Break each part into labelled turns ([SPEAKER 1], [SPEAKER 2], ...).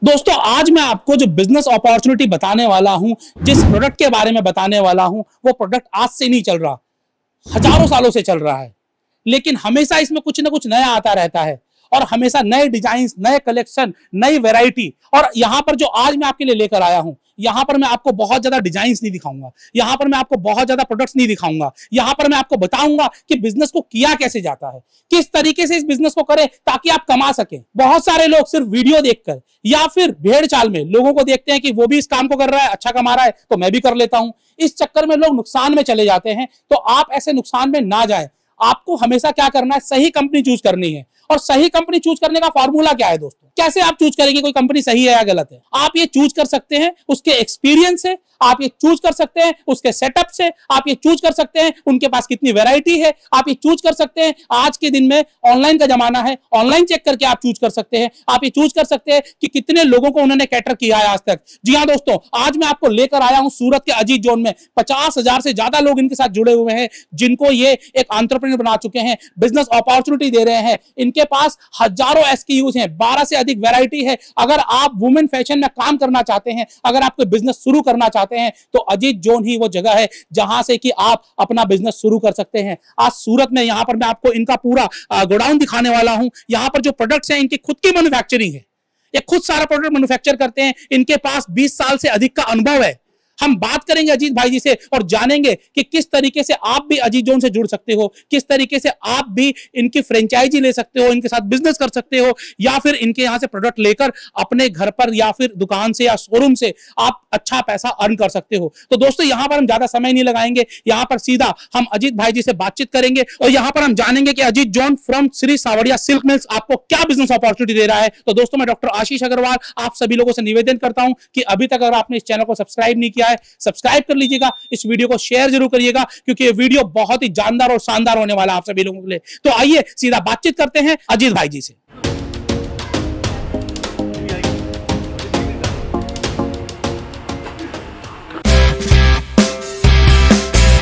[SPEAKER 1] दोस्तों आज मैं आपको जो बिजनेस अपॉर्चुनिटी बताने वाला हूं, जिस प्रोडक्ट के बारे में बताने वाला हूं, वो प्रोडक्ट आज से नहीं चल रहा, हजारों सालों से चल रहा है। लेकिन हमेशा इसमें कुछ ना कुछ नया आता रहता है और हमेशा नए डिजाइन, नए कलेक्शन, नई वैरायटी। और यहां पर जो आज मैं आपके लिए लेकर आया हूं, यहां पर मैं आपको बहुत ज्यादा डिजाइन्स नहीं दिखाऊंगा, यहां पर मैं आपको बहुत ज्यादा प्रोडक्ट्स नहीं दिखाऊंगा, यहां पर मैं आपको बताऊंगा कि बिजनेस को किया कैसे जाता है, किस तरीके से इस बिजनेस को करें ताकि आप कमा सकें। बहुत सारे लोग सिर्फ वीडियो देखकर या फिर भेड़ चाल में लोगों को देखते हैं कि वो भी इस काम को कर रहा है, अच्छा कमा रहा है, तो मैं भी कर लेता हूं। इस चक्कर में लोग नुकसान में चले जाते हैं। तो आप ऐसे नुकसान में ना जाए। आपको हमेशा क्या करना है, सही कंपनी चूज करनी है। और सही कंपनी चूज करने का फॉर्मूला क्या है दोस्तों? कैसे आप चूज करेंगे कोई कंपनी सही है या गलत है? आप ये चूज कर सकते हैं उसके एक्सपीरियंस से, आप ये चूज कर सकते हैं उसके सेटअप से, आप ये चूज कर सकते हैं उनके पास कितनी वैरायटी है, आप ये चूज कर सकते हैं आज के दिन में ऑनलाइन का जमाना है, ऑनलाइन चेक करके आप चूज कर सकते हैं, आप ये चूज कर सकते हैं कि कितने लोगों को उन्होंने कैटर किया है आज तक। जी हाँ दोस्तों, आज मैं आपको लेकर आया हूं सूरत के अजीत जोन में 50,000 से ज्यादा लोग इनके साथ जुड़े हुए हैं, जिनको ये एक एंटरप्रेन्योर बना चुके हैं, बिजनेस अपॉर्चुनिटी दे रहे हैं। इनके पास हजारों एसक्यूज हैं, 12 से अधिक वैरायटी है। अगर आप वुमेन फैशन में काम करना चाहते हैं, अगर आप कोई बिजनेस शुरू करना चाहते हैं, तो अजीत जोन ही वो जगह है जहां से कि आप अपना बिजनेस शुरू कर सकते हैं। आज सूरत में यहां पर मैं आपको इनका पूरा गोडाउन दिखाने वाला हूं। यहां पर जो प्रोडक्ट्स हैं इनकी खुद की मैन्युफैक्चरिंग है, ये खुद सारा प्रोडक्ट मैन्युफैक्चर करते हैं। इनके पास 20 साल से अधिक का अनुभव है। हम बात करेंगे अजीत भाई जी से और जानेंगे कि किस तरीके से आप भी अजीत जोन से जुड़ सकते हो, किस तरीके से आप भी इनकी फ्रेंचाइजी ले सकते हो, इनके साथ बिजनेस कर सकते हो, या फिर इनके यहां से प्रोडक्ट लेकर अपने घर पर या फिर दुकान से या शोरूम से आप अच्छा पैसा अर्न कर सकते हो। तो दोस्तों यहां पर हम ज्यादा समय नहीं लगाएंगे, यहां पर सीधा हम अजीत भाई जी से बातचीत करेंगे और यहां पर हम जानेंगे कि अजीत जोन फ्रॉम श्री सावरिया सिल्क मिल्स आपको क्या बिजनेस अपॉर्चुनिटी दे रहा है। तो दोस्तों मैं डॉक्टर आशीष अग्रवाल आप सभी लोगों से निवेदन करता हूं कि अभी तक अगर आपने इस चैनल को सब्सक्राइब नहीं किया है, सब्सक्राइब कर लीजिएगा, इस वीडियो को शेयर जरूर करिएगा क्योंकि ये वीडियो बहुत ही जानदार और शानदार होने वाला है आप सभी लोगों के लिए। तो आइए सीधा बातचीत करते हैं अजीत भाई जी से।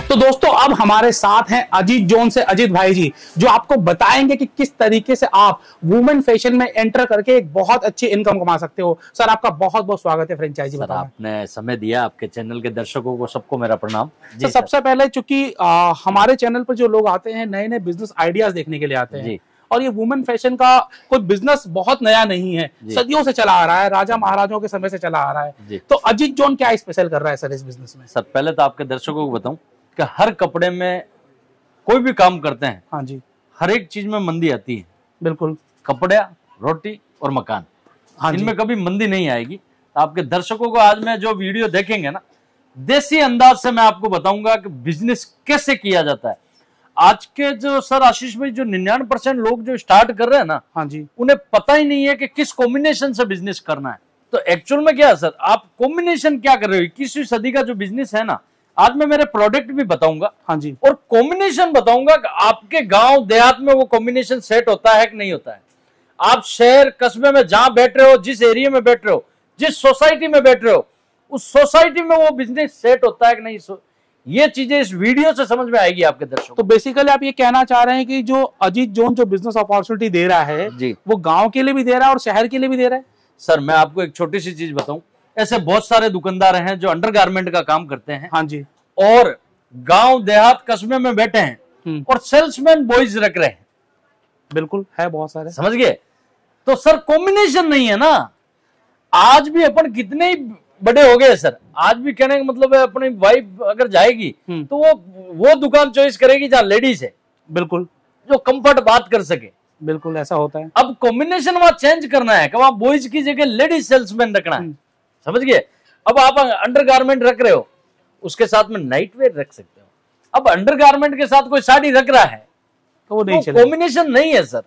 [SPEAKER 1] तो दोस्तों अब हमारे साथ हैं अजीत जोन से अजीत भाई जी, जो आपको बताएंगे कि किस तरीके से आप वुमेन फैशन में एंटर करके एक बहुत अच्छी इनकम कमा सकते हो। सर आपका बहुत बहुत स्वागत है फ्रेंचाइजी बताने।
[SPEAKER 2] आपने समय दिया, आपके चैनल के दर्शकों को सबको मेरा प्रणाम।
[SPEAKER 1] तो सबसे पहले चूंकि हमारे चैनल पर जो लोग आते हैं नए नए बिजनेस आइडियाज देखने के लिए आते हैं, और ये वुमेन फैशन का कोई बिजनेस बहुत नया नहीं है, सदियों से चला आ रहा है, राजा महाराजों के समय से चला आ रहा है। तो अजीत जोन क्या स्पेशल कर रहा है सर इस बिजनेस में?
[SPEAKER 2] सर पहले तो आपके दर्शकों को बताऊं कि हर कपड़े में कोई भी काम करते हैं,
[SPEAKER 1] हाँ जी,
[SPEAKER 2] हर एक चीज में मंदी आती है।
[SPEAKER 1] बिल्कुल,
[SPEAKER 2] कपड़े, रोटी और मकान,
[SPEAKER 1] हाँ
[SPEAKER 2] इनमें कभी मंदी नहीं आएगी। तो आपके दर्शकों को आज मैं जो वीडियो देखेंगे ना, देसी अंदाज से मैं आपको बताऊंगा कि बिजनेस कैसे किया जाता है। आज के जो सर आशीष भाई जो 99% लोग जो स्टार्ट कर रहे हैं ना,
[SPEAKER 1] हाँ जी,
[SPEAKER 2] उन्हें पता ही नहीं है कि किस कॉम्बिनेशन से बिजनेस करना है। तो एक्चुअल में क्या है सर, आप कॉम्बिनेशन क्या कर रहे हो? 21वीं सदी का जो बिजनेस है ना, आज मैं मेरे प्रोडक्ट भी बताऊंगा,
[SPEAKER 1] हाँ जी,
[SPEAKER 2] और कॉम्बिनेशन बताऊंगा कि आपके गांव देहात में वो कॉम्बिनेशन सेट होता है कि नहीं होता है। आप शहर कस्बे में जहां बैठ रहे हो, जिस एरिया में बैठ रहे हो, जिस सोसाइटी में बैठ रहे हो, उस सोसाइटी में वो बिजनेस सेट होता है कि नहीं, ये चीजें इस वीडियो से समझ में आएगी आपके दर्शकों।
[SPEAKER 1] तो बेसिकली आप ये कहना चाह रहे हैं कि जो अजीत जोन जो बिजनेस अपॉर्चुनिटी दे रहा है
[SPEAKER 2] जी,
[SPEAKER 1] वो गांव के लिए भी दे रहा है और शहर के लिए भी दे रहा है।
[SPEAKER 2] सर मैं आपको एक छोटी सी चीज बताऊं, ऐसे बहुत सारे दुकानदार हैं जो अंडरगारमेंट का काम करते हैं,
[SPEAKER 1] हाँ जी,
[SPEAKER 2] और गांव देहात कस्बे में बैठे हैं और सेल्समैन बॉयज रख रहे हैं।
[SPEAKER 1] बिल्कुल है, बहुत सारे,
[SPEAKER 2] समझ गए? तो सर कॉम्बिनेशन नहीं है ना। आज भी अपन कितने ही बड़े हो गए सर, आज भी कहने का मतलब है अपनी वाइफ अगर जाएगी तो वो दुकान चॉइस करेगी जहां लेडीज है,
[SPEAKER 1] बिल्कुल, जो
[SPEAKER 2] कंफर्ट बात कर सके।
[SPEAKER 1] बिल्कुल ऐसा होता है।
[SPEAKER 2] अब कॉम्बिनेशन वहां चेंज करना है कि वहां बॉयज की जगह लेडीज सेल्समैन रखना है, समझ गए? अब आप अंडरगारमेंट रख रहे हो, उसके साथ में नाइट वेयर रख सकते हो। अब अंडरगारमेंट के साथ कोई साड़ी रख रहा है
[SPEAKER 1] तो वो नहीं
[SPEAKER 2] चलेगा, कॉम्बिनेशन नहीं है सर।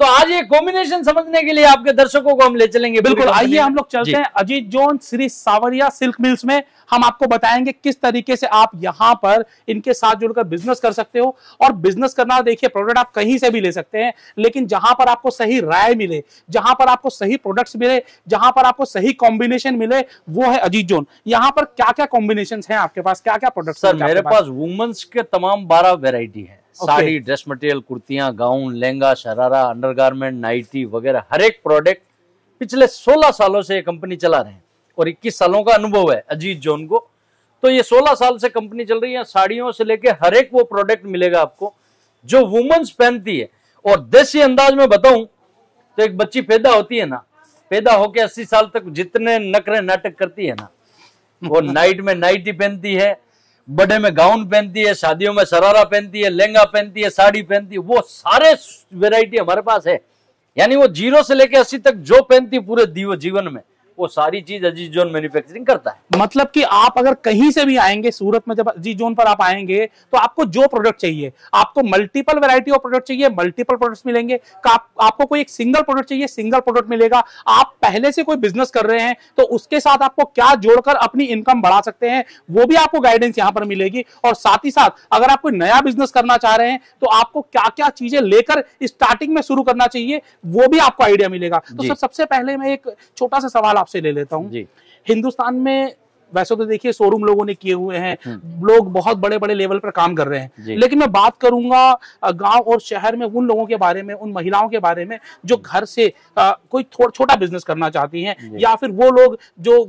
[SPEAKER 2] तो आज ये कॉम्बिनेशन समझने के लिए आपके दर्शकों को हम ले चलेंगे।
[SPEAKER 1] बिल्कुल, आइए हम लोग चलते हैं अजीत जोन श्री सावरिया सिल्क मिल्स में। हम आपको बताएंगे किस तरीके से आप यहां पर इनके साथ जुड़कर बिजनेस कर सकते हो। और बिजनेस करना, देखिए प्रोडक्ट आप कहीं से भी ले सकते हैं, लेकिन जहां पर आपको सही राय मिले, जहां पर आपको सही प्रोडक्ट्स मिले, जहां पर आपको सही कॉम्बिनेशन मिले, वो है अजीत जोन। यहां पर क्या क्या कॉम्बिनेशन है आपके पास, क्या क्या प्रोडक्ट्स?
[SPEAKER 2] सर मेरे पास वुमेन्स के तमाम 12 वेराइटी है। साड़ी, ड्रेस मटेरियल, कुर्तियां, gown, lehenga, sharara, undergarment, nightie वगैरह हर एक प्रोडक्ट पिछले 16 सालों से ये कंपनी चला रहे हैं और 21 सालों का अनुभव है अजीज जोन को। तो ये 16 साल से कंपनी चल रही है। साड़ियों से लेके हर एक वो प्रोडक्ट मिलेगा आपको जो वुमेन्स पहनती है। और देसी अंदाज में बताऊं तो एक बच्ची पैदा होती है ना, पैदा होके 80 साल तक जितने नखरे नाटक करती है ना, वो नाइट में नाइटी पहनती है, बड़े में गाउन पहनती है, शादियों में शरारा पहनती है, लहंगा पहनती है, साड़ी पहनती है, वो सारे वेराइटी हमारे पास है। यानी वो 0 से लेके 80 तक जो पहनती है पूरे जीवन में, वो सारी चीज अजीज जोन मैन्युफैक्चरिंग करता है।
[SPEAKER 1] मतलब कि आप अगर कहीं से भी आएंगे सूरत में, जब अजीज जोन पर आप आएंगे तो आपको जो प्रोडक्ट चाहिए, आपको मल्टीपल वैरायटी ऑफ प्रोडक्ट चाहिए, मल्टीपल प्रोडक्ट्स मिलेंगे। आपको कोई एक सिंगल प्रोडक्ट चाहिए, सिंगल प्रोडक्ट मिलेगा। आप पहले से कोई बिजनेस कर रहे हैं तो उसके साथ आपको क्या जोड़कर अपनी इनकम बढ़ा सकते हैं, वो भी आपको गाइडेंस यहाँ पर मिलेगी। और साथ ही साथ अगर आप कोई नया बिजनेस करना चाह रहे हैं तो आपको क्या क्या चीजें लेकर स्टार्टिंग में शुरू करना चाहिए, वो भी आपको आइडिया मिलेगा। तो सर, सबसे पहले मैं एक छोटा सा सवाल आपसे ले लेता हूं। हिंदुस्तान में वैसे तो देखिए शोरूम लोगों ने किए हुए हैं, लोग बहुत बड़े बड़े लेवल पर काम कर रहे हैं, लेकिन मैं बात करूंगा गांव और शहर में उन लोगों के बारे में, उन महिलाओं के बारे में जो घर से कोई छोटा बिजनेस करना चाहती हैं, या फिर वो लोग जो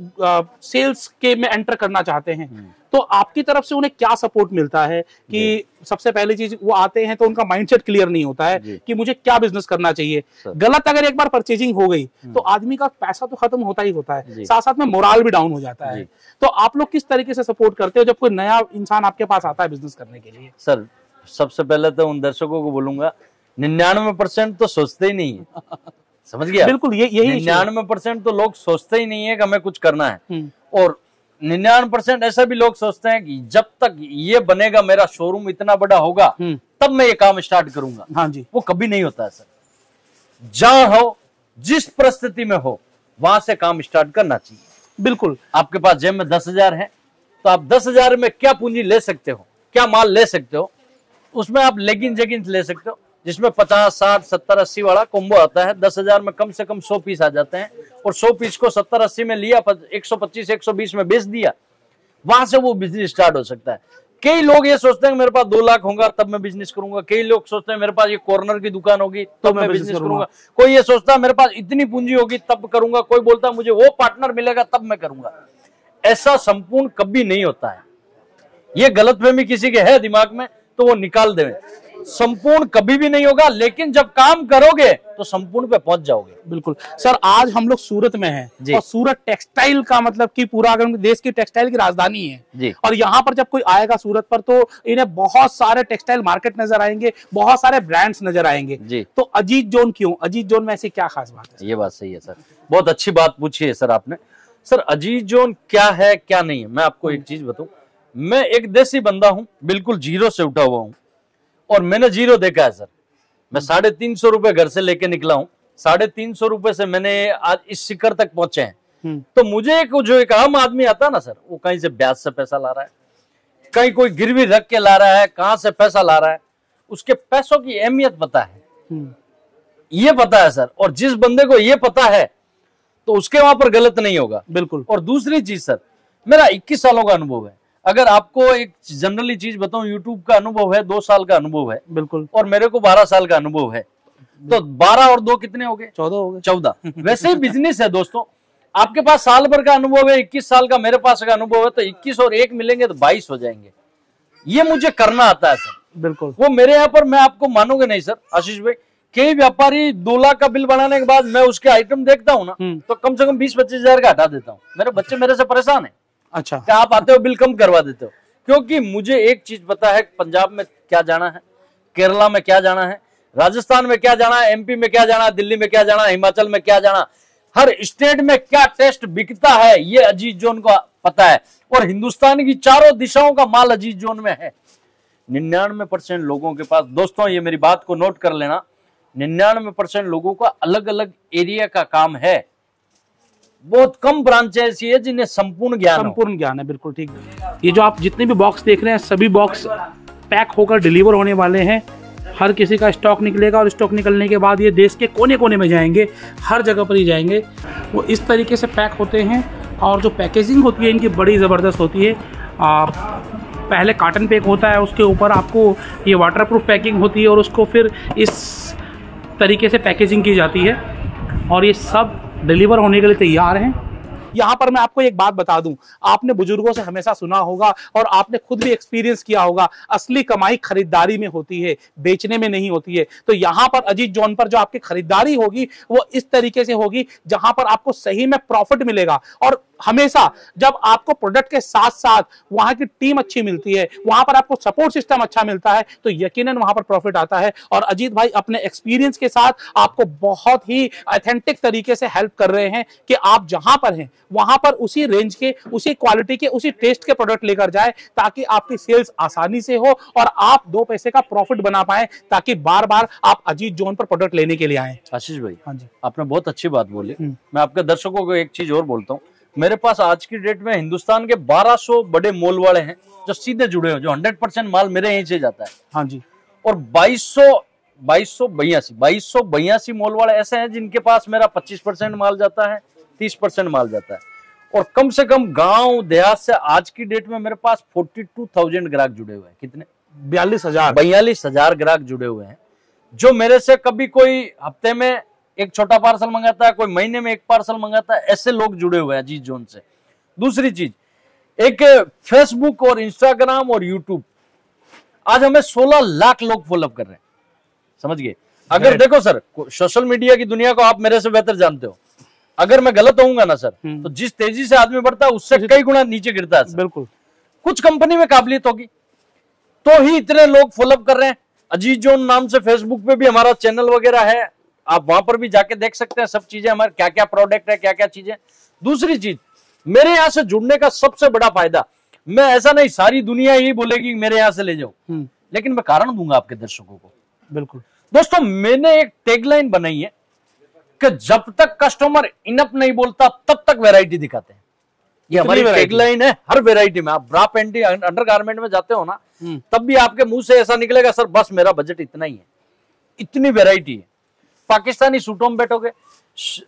[SPEAKER 1] सेल्स के में एंटर करना चाहते हैं। तो आपकी तरफ से उन्हें क्या सपोर्ट मिलता है कि सबसे पहली चीज वो आते हैं तो उनका माइंडसेट क्लियर नहीं होता है कि मुझे क्या बिजनेस करना चाहिए। गलत अगर एक बार परचेजिंग हो गई तो आदमी का पैसा तो खत्म होता ही होता है, साथ साथ में मोरल भी डाउन हो जाता है। तो आप लोग किस तरीके से सपोर्ट करते हो जब कोई नया इंसान आपके पास आता है बिजनेस करने के लिए?
[SPEAKER 2] सर, सबसे पहले तो उन दर्शकों को बोलूंगा, 99% तो सोचते ही नहीं है। समझ गया?
[SPEAKER 1] बिल्कुल, यही
[SPEAKER 2] 99% तो लोग सोचते ही नहीं है कि हमें कुछ करना है। और 99% ऐसा भी लोग सोचते हैं कि जब तक ये बनेगा, मेरा शोरूम इतना बड़ा होगा, तब मैं ये काम स्टार्ट करूंगा।
[SPEAKER 1] हाँ जी।
[SPEAKER 2] वो कभी नहीं होता है सर। जहां हो, जिस परिस्थिति में हो, वहां से काम स्टार्ट करना चाहिए।
[SPEAKER 1] बिल्कुल।
[SPEAKER 2] आपके पास जेब में 10,000 है तो आप 10,000 में क्या पूंजी ले सकते हो, क्या माल ले सकते हो, उसमें आप लेगिंग्स जेगिंग्स ले सकते हो जिसमें 50, 60, 70, 80 वाला कॉम्बो आता है। 10,000 में कम से कम 100 पीस आ जाते हैं और 100 पीस को 70, 80 में लिया, 125, 120 में बेच दिया, वहां से वो बिजनेस स्टार्ट हो सकता है। कई लोग ये सोचते हैं मेरे पास 2 लाख होगा तब मैं बिजनेस करूंगा। कई लोग सोचते हैं मेरे पास ये कॉर्नर की दुकान होगी तब मैं बिजनेस करूंगा। कोई ये सोचता है मेरे पास इतनी पूंजी होगी तब करूंगा। कोई बोलता है मुझे वो पार्टनर मिलेगा तब मैं करूंगा। ऐसा संपूर्ण कभी नहीं होता है। ये गलतफहमी किसी के है दिमाग में तो वो निकाल दें। संपूर्ण कभी भी नहीं होगा, लेकिन जब काम करोगे तो संपूर्ण पे पहुंच जाओगे।
[SPEAKER 1] बिल्कुल सर, आज हम लोग सूरत में हैं और सूरत टेक्सटाइल का मतलब कि पूरा अगर देश की टेक्सटाइल की राजधानी है जी। और यहाँ पर जब कोई आएगा सूरत पर तो इन्हें बहुत सारे टेक्सटाइल मार्केट नजर आएंगे, बहुत सारे ब्रांड्स नजर आएंगे जी। तो अजीज जोन क्यों? अजीज जोन में ऐसी क्या खास बात है?
[SPEAKER 2] ये बात सही है सर, बहुत अच्छी बात पूछी है सर आपने। सर अजीज जोन क्या है क्या नहीं है, मैं आपको एक चीज बताऊं। मैं एक देसी बंदा हूं, बिल्कुल जीरो से उठा हुआ हूं और मैंने जीरो देखा है सर। मैं 350 रुपए घर से लेके निकला हूँ, 350 रुपए से मैंने आज इस शिखर तक पहुंचे हैं। तो मुझे जो एक आम आदमी आता ना सर, वो कहीं से ब्याज से पैसा ला रहा है, कहीं कोई गिरवी रख के ला रहा है, कहां से पैसा ला रहा है, उसके पैसों की अहमियत पता है, ये पता है सर। और जिस बंदे को ये पता है तो उसके वहां पर गलत नहीं होगा।
[SPEAKER 1] बिल्कुल।
[SPEAKER 2] और दूसरी चीज सर, मेरा 21 सालों का अनुभव है। अगर आपको एक जनरली चीज बताऊं, यूट्यूब का अनुभव है 2 साल का अनुभव है। बिल्कुल। और मेरे को 12 साल का अनुभव है, तो 12 और 2 कितने हो गए?
[SPEAKER 1] 14 हो गए।
[SPEAKER 2] 14। वैसे ही बिजनेस है दोस्तों, आपके पास साल भर का अनुभव है, 21 साल का मेरे पास का अनुभव है, तो 21 और 1 मिलेंगे तो 22 हो जाएंगे। ये मुझे करना आता है सर।
[SPEAKER 1] बिल्कुल।
[SPEAKER 2] वो मेरे यहाँ पर, मैं आपको मानोगे नहीं सर आशीष भाई, कई व्यापारी 2 लाख का बिल बनाने के बाद मैं उसके आइटम देखता हूँ ना, तो कम से कम 20-25 हजार का हटा देता हूँ। मेरे बच्चे मेरे से परेशान है। अच्छा, क्या आप आते हो बिल कम करवा देते हो? क्योंकि मुझे एक चीज पता है, पंजाब में क्या जाना है, केरला में क्या जाना है, राजस्थान में क्या जाना है, एमपी में क्या जाना है, दिल्ली में क्या जाना है, हिमाचल में क्या जाना, हर स्टेट में क्या टेस्ट बिकता है, ये अजीज जोन को पता है। और हिंदुस्तान की चारों दिशाओं का माल अजीज जोन में है। 99% लोगों के पास, दोस्तों ये मेरी बात को नोट कर लेना, 99% लोगों का अलग अलग एरिया का काम है। बहुत कम ब्रांच ऐसी है जिन्हें संपूर्ण ज्ञान है। बिल्कुल ठीक।
[SPEAKER 1] ये जो आप जितने भी बॉक्स देख रहे हैं, सभी बॉक्स पैक होकर डिलीवर होने वाले हैं। हर किसी का स्टॉक निकलेगा और स्टॉक निकलने के बाद ये देश के कोने कोने में जाएंगे, हर जगह पर ही जाएंगे। वो इस तरीके से पैक होते हैं और जो पैकेजिंग होती है इनकी बड़ी ज़बरदस्त होती है। पहले कार्टन पैक होता है, उसके ऊपर आपको ये वाटरप्रूफ पैकिंग होती है और उसको फिर इस तरीके से पैकेजिंग की जाती है। और ये सब डिलीवर होने के लिए तैयार हैं। यहाँ पर मैं आपको एक बात बता दूं, आपने बुजुर्गों से हमेशा सुना होगा और आपने खुद भी एक्सपीरियंस किया होगा, असली कमाई खरीदारी में होती है, बेचने में नहीं होती है। तो यहाँ पर अजीत जॉन पर जो आपकी खरीदारी होगी वो इस तरीके से होगी जहां पर आपको सही में प्रॉफिट मिलेगा। और हमेशा जब आपको प्रोडक्ट के साथ साथ वहां की टीम अच्छी मिलती है, वहां पर आपको सपोर्ट सिस्टम अच्छा मिलता है, तो यकीनन वहां पर प्रॉफिट आता है। और अजीत भाई अपने एक्सपीरियंस के साथ आपको बहुत ही ऑथेंटिक तरीके से हेल्प कर रहे हैं कि आप जहां पर हैं वहां पर उसी रेंज के, उसी क्वालिटी के, उसी टेस्ट के प्रोडक्ट लेकर जाए, ताकि आपकी सेल्स आसानी से हो और आप 2 पैसे का प्रॉफिट बना पाए, ताकि बार बार आप अजीत जॉन पर प्रोडक्ट लेने के लिए आए।
[SPEAKER 2] आशीष भाई,
[SPEAKER 1] हाँ जी,
[SPEAKER 2] आपने बहुत अच्छी बात बोली। मैं आपके दर्शकों को एक चीज और बोलता हूँ, मेरे पास आज की डेट में हिंदुस्तान के 1200 बड़े मॉल वाले हैं जो सीधे जुड़े हो, जो 100% माल मेरे यहीं से जाता है।
[SPEAKER 1] हाँ जी।
[SPEAKER 2] और 2282 मॉल वाले ऐसे हैं जिनके पास मेरा 25% माल जाता है, 30% माल जाता है। और कम से कम गांव देहात से आज की डेट में मेरे पास 42,000 ग्राहक जुड़े हुए हैं। कितने? 42,000 ग्राहक जुड़े हुए हैं, जो मेरे से कभी कोई हफ्ते में एक छोटा पार्सल मंगाता है, कोई महीने में एक पार्सल मंगाता है, ऐसे लोग जुड़े हुए हैं अजीत जॉन से। दूसरी चीज, एक फेसबुक और इंस्टाग्राम और यूट्यूब, आज हमें 16 लाख लोग फॉलो कर रहे हैं, समझ गए। अगर देखो सर, सोशल मीडिया की दुनिया को आप मेरे से बेहतर जानते हो, अगर मैं गलत होऊंगा ना सर, तो जिस तेजी से आदमी बढ़ता है उससे कई गुना नीचे गिरता है।
[SPEAKER 1] बिल्कुल।
[SPEAKER 2] कुछ कंपनी में काबिलियत होगी तो ही इतने लोग फॉलो कर रहे हैं। अजीत जॉन नाम से फेसबुक पे भी हमारा चैनल वगैरह है, आप वहां पर भी जाके देख सकते हैं सब चीजें, हमारे क्या क्या प्रोडक्ट है, क्या क्या चीजें। दूसरी चीज, मेरे यहां से जुड़ने का सबसे बड़ा फायदा, मैं ऐसा नहीं सारी दुनिया यही बोलेगी मेरे यहां से ले जाओ, लेकिन मैं कारण दूंगा आपके दर्शकों को।
[SPEAKER 1] बिल्कुल
[SPEAKER 2] दोस्तों, मैंने एक टैगलाइन बनाई है कि जब तक कस्टमर इनफ नहीं बोलता तब तक वैरायटी दिखाते हैं। ये हमारी टैगलाइन है। हर वैरायटी में, आप ब्रा पैंटी अंडरगारमेंट में जाते हो ना, तब भी आपके मुंह से ऐसा निकलेगा, सर बस मेरा बजट इतना ही है। इतनी वैरायटी है। पाकिस्तानी सूटों में बैठोगे,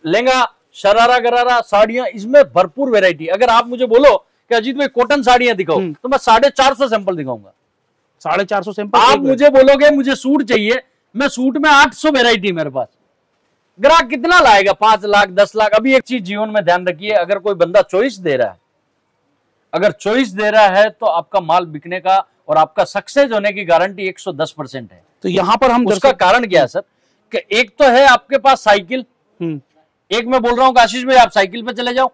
[SPEAKER 2] लहंगा, शरारा गरारा, साड़ियां, इसमें भरपूर वैरायटी। अगर आप मुझे बोलो कि अजीत भाई कॉटन साड़ियां दिखाओ, तो मैं 450 सैंपल दिखाऊंगा।
[SPEAKER 1] 450 सैंपल?
[SPEAKER 2] आप मुझे बोलोगे मुझे सूट चाहिए, मैं सूट में 800 वैरायटी मेरे पास। ग्राहक कितना लाएगा? 5 लाख, 10 लाख। अभी एक चीज जीवन में ध्यान रखिए, अगर कोई बंदा चॉइस दे रहा है, अगर चॉइस दे रहा है तो आपका माल बिकने का और आपका सक्सेस होने की गारंटी 110% है।
[SPEAKER 1] तो यहाँ पर हम
[SPEAKER 2] उसका कारण क्या है सर, कि एक तो है आपके पास साइकिल, एक मैं बोल रहा हूँ आशीष भाई आप साइकिल पे चले जाओ,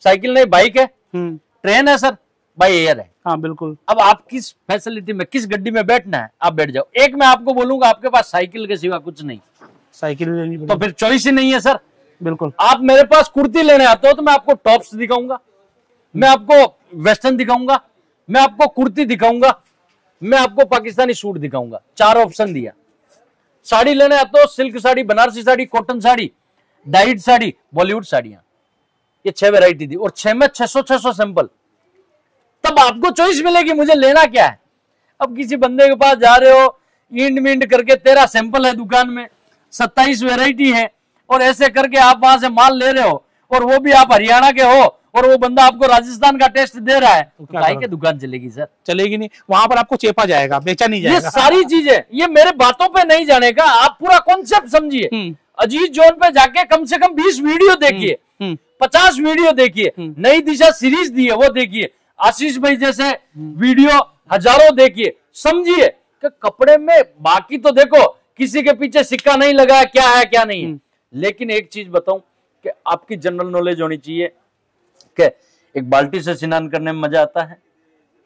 [SPEAKER 2] साइकिल नहीं बाइक है, ट्रेन है सर, बाय एयर है।
[SPEAKER 1] हाँ बिल्कुल।
[SPEAKER 2] अब आप किस फैसिलिटी में, किस गड्डी में बैठना है आप बैठ जाओ। एक मैं आपको बोलूंगा आपके पास साइकिल के सिवा कुछ नहीं,
[SPEAKER 1] साइकिल लेनी
[SPEAKER 2] तो फिर चॉइस ही नहीं है सर।
[SPEAKER 1] बिल्कुल।
[SPEAKER 2] आप मेरे पास कुर्ती लेने आते हो तो मैं आपको टॉप्स दिखाऊंगा, मैं आपको वेस्टर्न दिखाऊंगा, मैं आपको कुर्ती दिखाऊंगा, मैं आपको पाकिस्तानी सूट दिखाऊंगा। 4 ऑप्शन दिया। साड़ी लेने आते हो, silk sari, Banarasi sari, cotton sari, died sari, Bollywood साड़ियां, ये 6 वैरायटी दी और 6 में 600 सैंपल। तब आपको चॉइस मिलेगी मुझे लेना क्या है। अब किसी बंदे के पास जा रहे हो, इंड मिंड करके 13 सैंपल है दुकान में, 27 वैरायटी है, और ऐसे करके आप वहां से माल ले रहे हो, और वो भी आप हरियाणा के हो, और वो बंदा आपको राजस्थान का टेस्ट दे रहा है, तो काय के दुकान चलेगी सर? चलेगी नहीं, वहां पर आपको चेपा जाएगा, बेचा नहीं जाएगा। ये सारी चीजें, ये मेरे बातों पे नहीं जाने का, आप पूरा कॉन्सेप्ट समझिए। अजीत जॉन पे जाके कम से कम 20 वीडियो देखिए, 50 वीडियो देखिए, नई दिशा सीरीज दी है वो देखिए, आशीष भाई जैसे वीडियो हजारों देखिए, समझिए कि कपड़े में बाकी तो देखो किसी के पीछे सिक्का नहीं लगा, क्या है क्या नहीं है। लेकिन एक चीज बताऊं कि आपकी जनरल नॉलेज होनी चाहिए कि एक बाल्टी से स्नान करने में मजा आता है,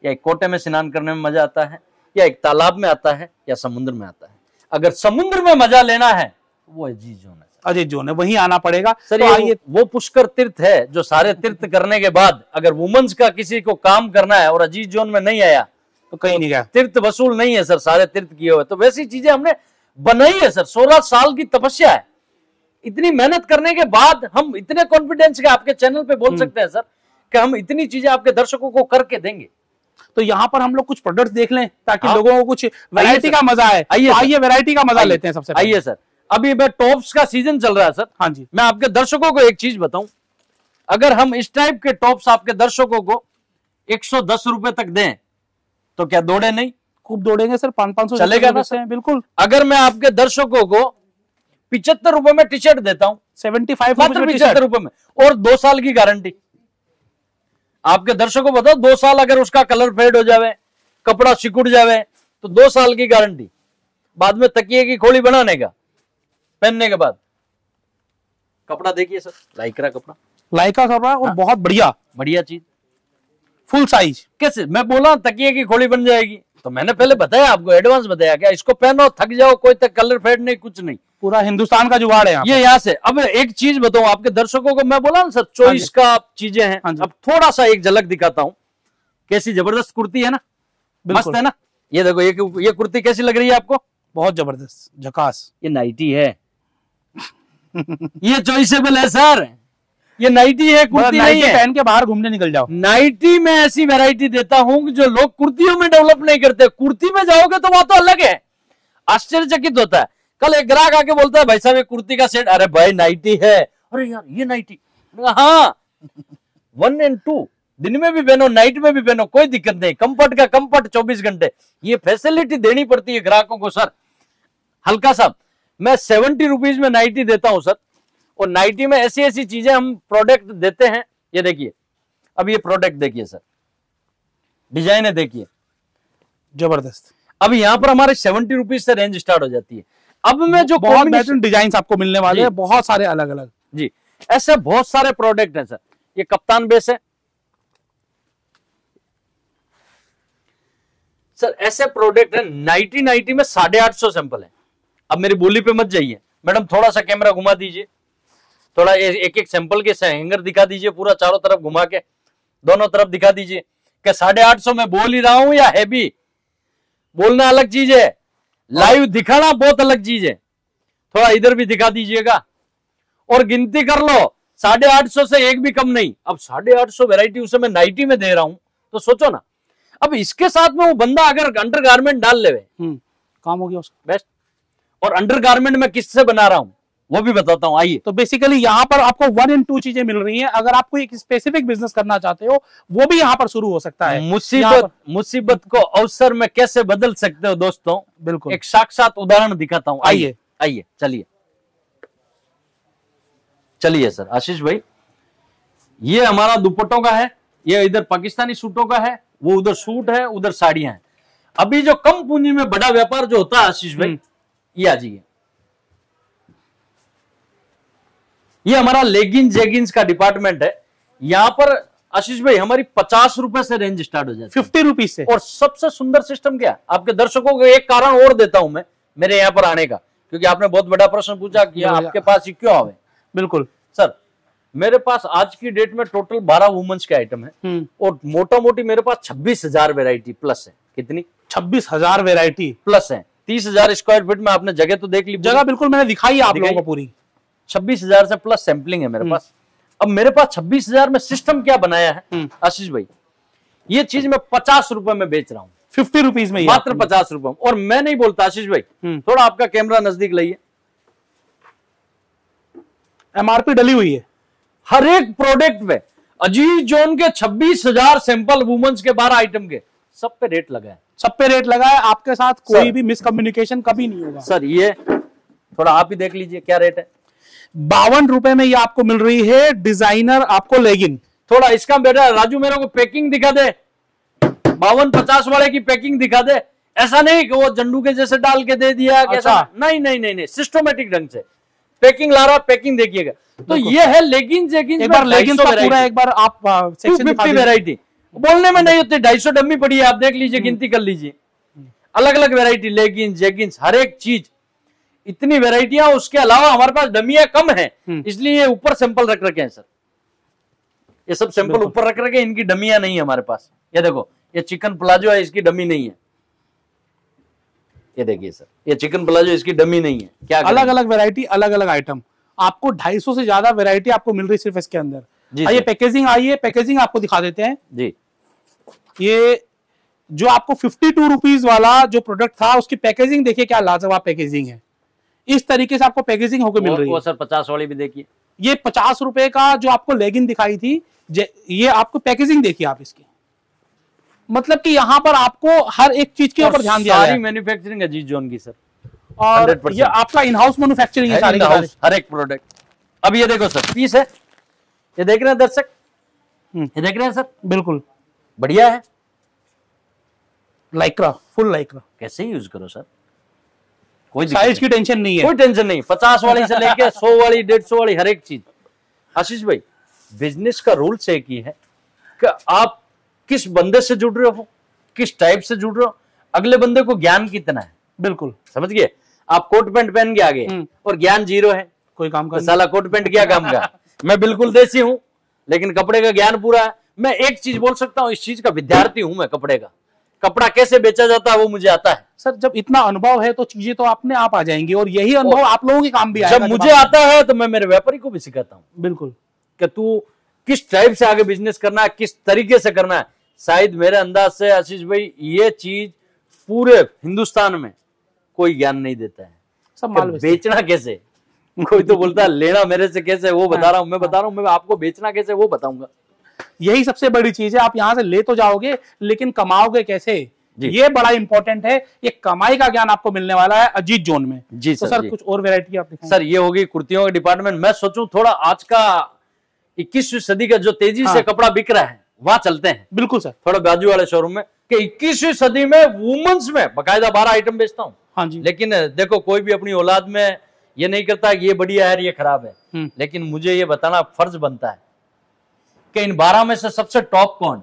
[SPEAKER 2] या एक कोटे में स्नान करने में मजा आता है, या एक तालाब में आता है, या समुद्र में आता है। अगर समुद्र में मजा लेना है वो अजीत जॉन है,
[SPEAKER 1] अजीत जॉन है, वहीं आना पड़ेगा सर।
[SPEAKER 2] तो ये वो पुष्कर तीर्थ है जो सारे तीर्थ करने के बाद अगर वुमेन्स का किसी को काम करना है और अजीत जॉन में नहीं आया
[SPEAKER 1] तो कहीं नहीं गया,
[SPEAKER 2] तीर्थ वसूल नहीं है सर, सारे तीर्थ किए हुए। तो वैसी चीजें हमने बनाई है सर, 16 साल की तपस्या है। इतनी मेहनत करने के बाद हम इतने कॉन्फिडेंस के आपके चैनल पे बोल सकते हैं सर कि हम इतनी चीजें आपके दर्शकों को करके देंगे।
[SPEAKER 1] तो यहाँ पर हम लोग कुछ प्रोडक्ट्स देख लें ताकि लोगों को कुछ वैरायटी का मजा आए। आइए वैरायटी का मजा लेते हैं सबसे।
[SPEAKER 2] आइए सर, अभी मैं टॉप्स का सीजन चल रहा है सर।
[SPEAKER 1] हाँ जी। मैं
[SPEAKER 2] आपके दर्शकों को एक चीज बताऊं, अगर हम इस टाइप के टॉप्स आपके दर्शकों को 110 रुपए तक दें तो क्या दौड़े नहीं?
[SPEAKER 1] खूब दौड़ेंगे सर, 500
[SPEAKER 2] चलेगा ना सर?
[SPEAKER 1] बिल्कुल।
[SPEAKER 2] अगर मैं आपके दर्शकों को ₹75 में टी शर्ट देता हूं,
[SPEAKER 1] 75
[SPEAKER 2] मात्र ₹75 में, और 2 साल की गारंटी। आपके दर्शकों बताओ, 2 साल अगर उसका कलर फेड हो जावे, कपड़ा सिकुड़ जावे, तो 2 साल की गारंटी। बाद में तकिए की खोली बनाने का, पहनने के बाद। कपड़ा देखिए सर, लाइक्रा कपड़ा,
[SPEAKER 1] लाइका कपड़ा, और बहुत बढ़िया
[SPEAKER 2] बढ़िया चीज,
[SPEAKER 1] फुल साइज।
[SPEAKER 2] कैसे मैं बोला तकिए की खोली बन जाएगी, तो मैंने पहले बताया आपको, एडवांस बताया क्या, इसको पहनो थक जाओ, कोई तक कलर फेड नहीं, कुछ नहीं,
[SPEAKER 1] पूरा हिंदुस्तान का जुगाड़ है
[SPEAKER 2] ये यहाँ से। अब एक चीज बताऊं आपके दर्शकों को, मैं बोला ना सर चॉइस का चीजें हैं, अब थोड़ा सा एक झलक दिखाता हूं। कैसी जबरदस्त कुर्ती है ना, मस्त है ना, ये देखो, ये कुर्ती कैसी लग रही है आपको?
[SPEAKER 1] बहुत जबरदस्त, झकास।
[SPEAKER 2] ये नाइटी है ये चॉइसेबल है सर, ये नाइटी है, कुर्ती नहीं है।
[SPEAKER 1] पहन के बाहर घूमने निकल जाओ।
[SPEAKER 2] नाइटी में ऐसी वैरायटी देता हूं जो लोग कुर्तियों में डेवलप नहीं करते। कुर्ती में जाओगे तो वहां तो अलग है, आश्चर्यचकित होता है। कल एक ग्राहक आके बोलता है, भाई साहब ये कुर्ती का सेट, अरे भाई नाइटी है, अरे यार ये नाइटी, हाँ 1 और 2 दिन में भी पहनो, नाइट में भी पहनो, कोई दिक्कत नहीं, कंफर्ट का कंफर्ट 24 घंटे। ये फैसिलिटी देनी पड़ती है ग्राहकों को सर। हल्का सा मैं 70 रुपीज में नाइटी देता हूं सर, और नाइटी में ऐसी ऐसी चीजें हम प्रोडक्ट देते हैं। ये देखिए, अब ये प्रोडक्ट देखिए सर, डिजाइन है देखिए,
[SPEAKER 1] जबरदस्त।
[SPEAKER 2] अब यहां पर हमारे 70 रुपीज से रेंज स्टार्ट हो जाती है। अब मैं जो
[SPEAKER 1] बहुत बेहतरीन डिजाइन आपको मिलने वाले हैं, बहुत सारे अलग अलग
[SPEAKER 2] जी, ऐसे बहुत सारे प्रोडक्ट हैं सर। ये कप्तान बेस है सर, ऐसे प्रोडक्ट है। नाइटी में 850 सैंपल है। अब मेरी बोली पे मत जाइए मैडम, थोड़ा सा कैमरा घुमा दीजिए, थोड़ा एक एक सैंपल के हैंगर दिखा दीजिए, पूरा चारों तरफ घुमा के दोनों तरफ दिखा दीजिए कि 850 में बोल ही रहा हूं या हैवी। बोलना अलग चीज है, लाइव दिखाना बहुत अलग चीज है। थोड़ा इधर भी दिखा दीजिएगा और गिनती कर लो, 850 से एक भी कम नहीं। अब 850 वैरायटी उसे मैं नाइटी में दे रहा हूं, तो सोचो ना। अब इसके साथ में वो बंदा अगर अंडरगारमेंट डाल ले,
[SPEAKER 1] काम हो गया उसका
[SPEAKER 2] बेस्ट। और अंडरगारमेंट में किससे बना रहा हूं वो भी बताता हूं, आइए।
[SPEAKER 1] तो बेसिकली यहाँ पर आपको 1 और 2 चीजें मिल रही हैं। अगर आपको एक स्पेसिफिक बिजनेस करना चाहते हो, वो भी यहाँ पर शुरू हो सकता है।
[SPEAKER 2] मुसीबत को अवसर में कैसे बदल सकते हो दोस्तों,
[SPEAKER 1] बिल्कुल
[SPEAKER 2] एक साक्षात उदाहरण दिखाता हूं। आइए आइए, चलिए चलिए सर। आशीष भाई, ये हमारा दुपट्टों का है, ये इधर पाकिस्तानी सूटों का है, वो उधर सूट है, उधर साड़ियां हैं। अभी जो कम पूंजी में बड़ा व्यापार जो होता है आशीष भाई, ये आ जाइए। ये हमारा लेगिंग्स जेगिंग्स का डिपार्टमेंट है। यहां पर आशीष भाई हमारी 50 रुपए से रेंज स्टार्ट हो जाती है,
[SPEAKER 1] 50 रुपीज से।
[SPEAKER 2] और सबसे सुंदर सिस्टम क्या, आपके दर्शकों को एक कारण और देता हूं मैं मेरे यहां पर आने का, क्योंकि आपने बहुत बड़ा प्रश्न पूछा कि आपके पास ही क्यों आवे।
[SPEAKER 1] बिल्कुल
[SPEAKER 2] सर, मेरे पास आज की डेट में टोटल 12 वुमेन्स के आइटम है, और मोटा मोटी मेरे पास 26,000 वेरायटी प्लस है। कितनी?
[SPEAKER 1] 26,000 वेरायटी
[SPEAKER 2] प्लस है। 30,000 स्क्वायर फीट में आपने जगह तो देख ली,
[SPEAKER 1] जगह बिल्कुल मैंने दिखाई आप लोगों को पूरी।
[SPEAKER 2] 26,000 से प्लस सैंपलिंग है मेरे पास। अब मेरे पास 26,000 में सिस्टम क्या बनाया है आशीष भाई, ये चीज मैं 50 रुपए में बेच रहा हूं,
[SPEAKER 1] 50 रुपीज में,
[SPEAKER 2] मात्र 50 रुपए। और मैं नहीं बोलता आशीष भाई, थोड़ा आपका कैमरा नजदीक लाइए,
[SPEAKER 1] एमआरपी डली हुई है
[SPEAKER 2] हर एक प्रोडक्ट पे। अजीज जोन के 26,000 सैंपल वुमेन्स के 12 आइटम के, सब पे रेट लगा है,
[SPEAKER 1] सब पे रेट लगा है। आपके साथ कोई भी मिसकम्युनिकेशन कभी नहीं होगा
[SPEAKER 2] सर। ये थोड़ा आप ही देख लीजिए क्या रेट है।
[SPEAKER 1] 52 रुपए में ये आपको मिल रही है डिजाइनर आपको लेगिंग।
[SPEAKER 2] थोड़ा इसका बेटा राजू मेरे को पैकिंग दिखा दे, 52-50 वाले की पैकिंग दिखा दे। ऐसा नहीं कि वो जंडू के जैसे डाल के दे दिया, कैसा? नहीं नहीं नहीं नहीं, सिस्टोमेटिक ढंग से पैकिंग ला रहा, पैकिंग देखिएगा। तो ये है लेगिंग्स। एक बार
[SPEAKER 1] लेगिंग्स का पूरा एक बार आप सेक्शन
[SPEAKER 2] 250 वैरायटी, बोलने में नहीं होती, 250 डम्मी पड़ी है, आप देख लीजिए, गिनती कर लीजिए। अलग अलग वैरायटी, लेगिंग्स जेगिंग्स, हर एक चीज, इतनी वैरायटियां। उसके अलावा हमारे पास डमियां कम है, इसलिए ये ऊपर सैंपल रख रखे हैं सर। ये सब सैंपल ऊपर रख रखे, इनकी डमियां नहीं है हमारे पास। ये देखो, ये चिकन प्लाजो है, इसकी डमी नहीं है। ये देखिए सर, ये चिकन प्लाजो, इसकी डमी नहीं है। क्या
[SPEAKER 1] अलग अलग वैरायटी, अलग अलग आइटम, आपको 250 से ज्यादा वैरायटी आपको मिल रही सिर्फ इसके अंदर। आइए पैकेजिंग, आइए पैकेजिंग आपको दिखा देते हैं
[SPEAKER 2] जी।
[SPEAKER 1] ये जो आपको 52 रुपीज वाला जो प्रोडक्ट था, उसकी पैकेजिंग देखिए क्या लाजवाब पैकेजिंग है। इस तरीके से आपको पैकेजिंग होकर मिल रही है।
[SPEAKER 2] सर 50 वाली भी देखिए,
[SPEAKER 1] ये 50 रुपए का जो आपको लेगिंग दिखाई थी, ये आपको पैकेजिंग देखिए आप इसकी। मतलब कि यहाँ पर आपको हर एक चीज के ऊपर ध्यान दिया है।
[SPEAKER 2] सारी मैन्युफैक्चरिंग अजीज जोन की सर,
[SPEAKER 1] और
[SPEAKER 2] 100%।
[SPEAKER 1] ये आपका इन हाउस मैन्युफैक्चरिंग है सारी की सारी?
[SPEAKER 2] हर एक प्रोडक्ट। अब ये देखो सर, पीस है, ये देख रहे हैं दर्शक, ये देख रहे हैं सर,
[SPEAKER 1] बिल्कुल
[SPEAKER 2] बढ़िया है।
[SPEAKER 1] लाइक्रा, फुल लाइक्रा,
[SPEAKER 2] कैसे यूज करो सर, कोई
[SPEAKER 1] साइज की टेंशन नहीं है,
[SPEAKER 2] कोई टेंशन नहीं। 50 वाली से लेके 100 वाली, 150 वाली, हर एक चीज। आशीष भाई, बिजनेस का रूल्स एक ही है कि आप किस बंदे से जुड़ रहे हो, किस टाइप से जुड़ रहे हो, अगले बंदे को ज्ञान कितना है,
[SPEAKER 1] बिल्कुल
[SPEAKER 2] समझ गए। आप कोट पैंट पहन के आ गए और ज्ञान जीरो है,
[SPEAKER 1] कोई काम
[SPEAKER 2] तो
[SPEAKER 1] का
[SPEAKER 2] साला कोट पैंट क्या काम का। मैं बिल्कुल देसी हूं, लेकिन कपड़े का ज्ञान पूरा है। मैं एक चीज बोल सकता हूं, इस चीज का विद्यार्थी हूं मैं, कपड़े का, कपड़ा कैसे बेचा जाता है वो मुझे आता है।
[SPEAKER 1] सर जब इतना अनुभव है तो चीजें तो अपने आप आ जाएंगी, और यही अनुभव आप लोगों के काम भी आएगा।
[SPEAKER 2] जब मुझे आता है तो मैं मेरे व्यापारी को भी सिखाता हूं
[SPEAKER 1] बिल्कुल
[SPEAKER 2] कि तू किस टाइप से आगे बिजनेस करना है, किस तरीके से करना है। शायद मेरे अंदाज से आशीष भाई, ये चीज पूरे हिंदुस्तान में कोई ज्ञान नहीं देता है,
[SPEAKER 1] सब माल
[SPEAKER 2] बेचना कैसे। कोई तो बोलता है लेना मेरे से कैसे, वो बता रहा हूं, मैं बता रहा हूं, मैं आपको बेचना कैसे वो बताऊंगा।
[SPEAKER 1] यही सबसे बड़ी चीज है। आप यहाँ से ले तो जाओगे, लेकिन कमाओगे कैसे, ये बड़ा इंपॉर्टेंट है। ये कमाई का ज्ञान आपको मिलने वाला है अजीत जोन में।
[SPEAKER 2] जी
[SPEAKER 1] तो
[SPEAKER 2] सर,
[SPEAKER 1] सर कुछ और वैरायटी आप दिखाएं।
[SPEAKER 2] सर ये होगी कुर्तियों का डिपार्टमेंट। मैं सोचूं थोड़ा आज का 21वीं सदी का जो तेजी से कपड़ा बिक रहा है वहां चलते हैं।
[SPEAKER 1] बिल्कुल सर,
[SPEAKER 2] थोड़ा बाजू वाले शोरूम में, कि 21वीं सदी में वुमेन्स में बकायदा 12 आइटम बेचता हूं।
[SPEAKER 1] हाँ जी।
[SPEAKER 2] लेकिन देखो, कोई भी अपनी औलाद में ये नहीं करता कि ये बढ़िया है ये खराब है, लेकिन मुझे ये बताना फर्ज बनता है कि इन 12 में से सबसे टॉप कौन,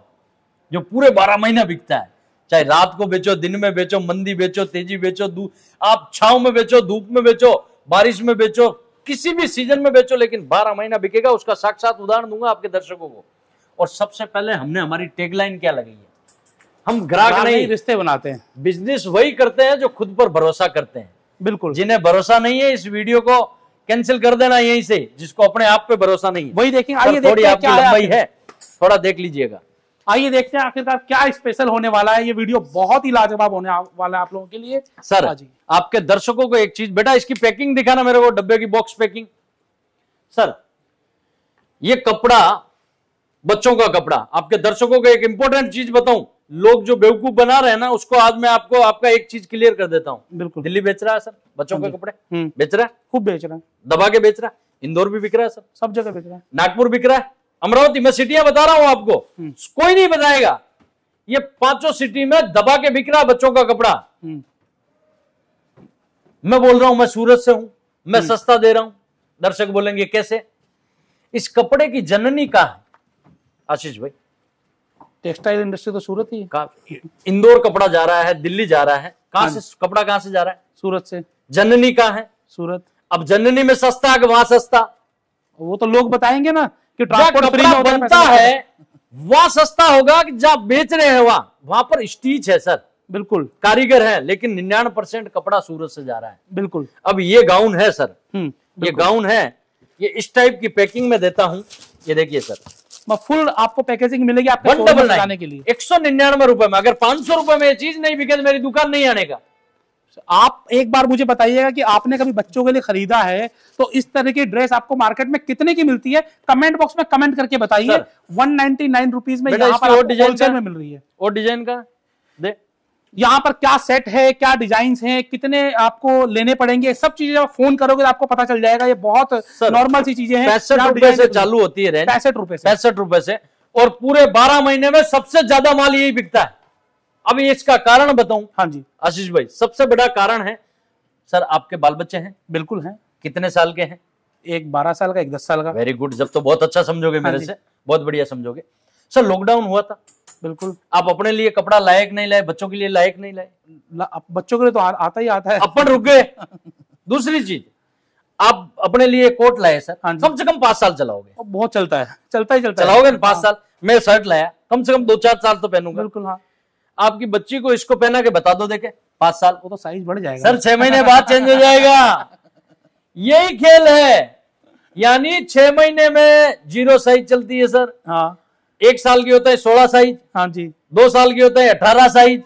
[SPEAKER 2] जो पूरे 12 महीने बिकता है। चाहे रात को बेचो, दिन में बेचो, मंदी बेचो, तेजी बेचो, आप छांव में बेचो, धूप में बेचो, बारिश में बेचो, किसी भी सीजन में बेचो, लेकिन 12 महीना बिकेगा। उसका साक्षात उदाहरण दूंगा आपके दर्शकों को। और सबसे पहले हमने हमारी टैगलाइन क्या लगाई है, हम ग्राहक नहीं
[SPEAKER 1] रिश्ते बनाते हैं।
[SPEAKER 2] बिजनेस वही करते हैं जो खुद पर भरोसा करते हैं।
[SPEAKER 1] बिल्कुल,
[SPEAKER 2] जिन्हें भरोसा नहीं है इस वीडियो को कैंसिल कर देना यहीं से। जिसको अपने आप पे भरोसा नहीं है
[SPEAKER 1] वही देखेंगे। आइए
[SPEAKER 2] थोड़ी
[SPEAKER 1] देखते हैं
[SPEAKER 2] आपकी
[SPEAKER 1] क्या
[SPEAKER 2] लंबाई है, थोड़ा देख लीजिएगा।
[SPEAKER 1] आइए देखते हैं आखिरकार क्या स्पेशल होने वाला है। ये वीडियो बहुत ही लाजवाब होने वाला है आप लोगों के लिए।
[SPEAKER 2] सर
[SPEAKER 1] हाँ जी।
[SPEAKER 2] आपके दर्शकों को एक चीज, बेटा इसकी पैकिंग दिखाना मेरे को, डब्बे की बॉक्स पैकिंग। सर ये कपड़ा, बच्चों का कपड़ा, आपके दर्शकों को एक इंपॉर्टेंट चीज बताऊं, लोग जो बेवकूफ बना रहे हैं ना, उसको आज मैं आपको आपका एक चीज क्लियर कर देता हूं।
[SPEAKER 1] बिल्कुल,
[SPEAKER 2] दिल्ली बेच रहा है सर बच्चों के कपड़े, बेच रहा है,
[SPEAKER 1] खूब बेच रहा है,
[SPEAKER 2] दबा के बेच रहा है। इंदौर भी बिक रहा है सर,
[SPEAKER 1] सब जगह बेच रहा है,
[SPEAKER 2] नागपुर बिक रहा है, अमरावती, मैं सिटियां बता रहा हूं आपको, कोई नहीं बताएगा। ये 5 सिटी में दबा के बिक रहा है बच्चों का कपड़ा। मैं बोल रहा हूं मैं सूरत से हूं, मैं सस्ता दे रहा हूं। दर्शक बोलेंगे कैसे। इस कपड़े की जननी कहां है आशीष भाई?
[SPEAKER 1] टेक्सटाइल इंडस्ट्री तो सूरत ही है।
[SPEAKER 2] इंदौर कपड़ा जा रहा है, दिल्ली जा रहा है, कहां से कपड़ा कहां से जा रहा है?
[SPEAKER 1] सूरत से।
[SPEAKER 2] जननी कहां है?
[SPEAKER 1] सूरत।
[SPEAKER 2] अब जननी में सस्ता है कि वहां सस्ता?
[SPEAKER 1] वो तो लोग बताएंगे ना कि
[SPEAKER 2] ट्रांसपोर्ट फ्री में बनता है, वहां सस्ता होगा कि जहां बेच रहे हैं वहां पर स्टीच है सर,
[SPEAKER 1] बिल्कुल
[SPEAKER 2] कारीगर है, लेकिन 99% कपड़ा सूरत से जा रहा है।
[SPEAKER 1] बिल्कुल।
[SPEAKER 2] अब ये गाउन है सर, ये गाउन है, ये इस टाइप की पैकिंग में देता हूं। ये देखिए सर,
[SPEAKER 1] फुल आपको पैकेजिंग मिलेगी आपके
[SPEAKER 2] 199
[SPEAKER 1] के लिए,
[SPEAKER 2] 199 रुपए में। अगर 500 रुपए में ये चीज नहीं बिके तो मेरी दुकान नहीं आने का।
[SPEAKER 1] आप एक बार मुझे बताइएगा कि आपने कभी बच्चों के लिए खरीदा है तो इस तरह की ड्रेस आपको मार्केट में कितने की मिलती है? कमेंट बॉक्स में कमेंट करके बताइए। 199 रुपीज में यहाँ पर होलसेल में मिल रही है।
[SPEAKER 2] और डिजाइन का दे,
[SPEAKER 1] यहाँ पर क्या सेट है, क्या डिजाइन हैं, कितने आपको लेने पड़ेंगे, सब चीजें आप फोन करोगे तो आपको पता चल जाएगा। ये बहुत नॉर्मल सी चीजें हैं।
[SPEAKER 2] 65 रुपए से चालू होती है,
[SPEAKER 1] 65 रुपए से,
[SPEAKER 2] 65 रुपए से। और पूरे 12 महीने में सबसे ज्यादा माल यही बिकता है। अब इसका कारण बताऊं?
[SPEAKER 1] हाँ जी
[SPEAKER 2] आशीष भाई, सबसे बड़ा कारण है सर, आपके बाल बच्चे हैं?
[SPEAKER 1] बिल्कुल हैं।
[SPEAKER 2] कितने साल के हैं?
[SPEAKER 1] एक 12 साल का, एक 10 साल का।
[SPEAKER 2] वेरी गुड, जब तो बहुत अच्छा समझोगे मेरे से, बहुत बढ़िया समझोगे। सर लॉकडाउन हुआ था,
[SPEAKER 1] बिल्कुल,
[SPEAKER 2] आप अपने लिए कपड़ा लायक नहीं लाए, बच्चों के लिए लायक नहीं लाए।
[SPEAKER 1] बच्चों के लिए तो आता ही आता है,
[SPEAKER 2] अपन रुक गए। दूसरी चीज, आप अपने लिए कोट लाए सर, कम से कम 5 साल चलाओगे।
[SPEAKER 1] बहुत चलता है, चलता ही चलता
[SPEAKER 2] चलाओगे 5 साल। मैं शर्ट लाया, कम से कम 2-4 साल तो पहनूंगा।
[SPEAKER 1] बिल्कुल हाँ।
[SPEAKER 2] आपकी बच्ची को इसको पहना के बता दो, देखे 5 साल,
[SPEAKER 1] वो तो साइज बढ़ जाएगा
[SPEAKER 2] सर 6 महीने बाद चेंज हो जाएगा। यही खेल है, यानी 6 महीने में 0 साइज चलती है सर।
[SPEAKER 1] हाँ,
[SPEAKER 2] 1 साल की होता है 16 साइज,
[SPEAKER 1] हाँ जी,
[SPEAKER 2] 2 साल की होता है 18 साइज,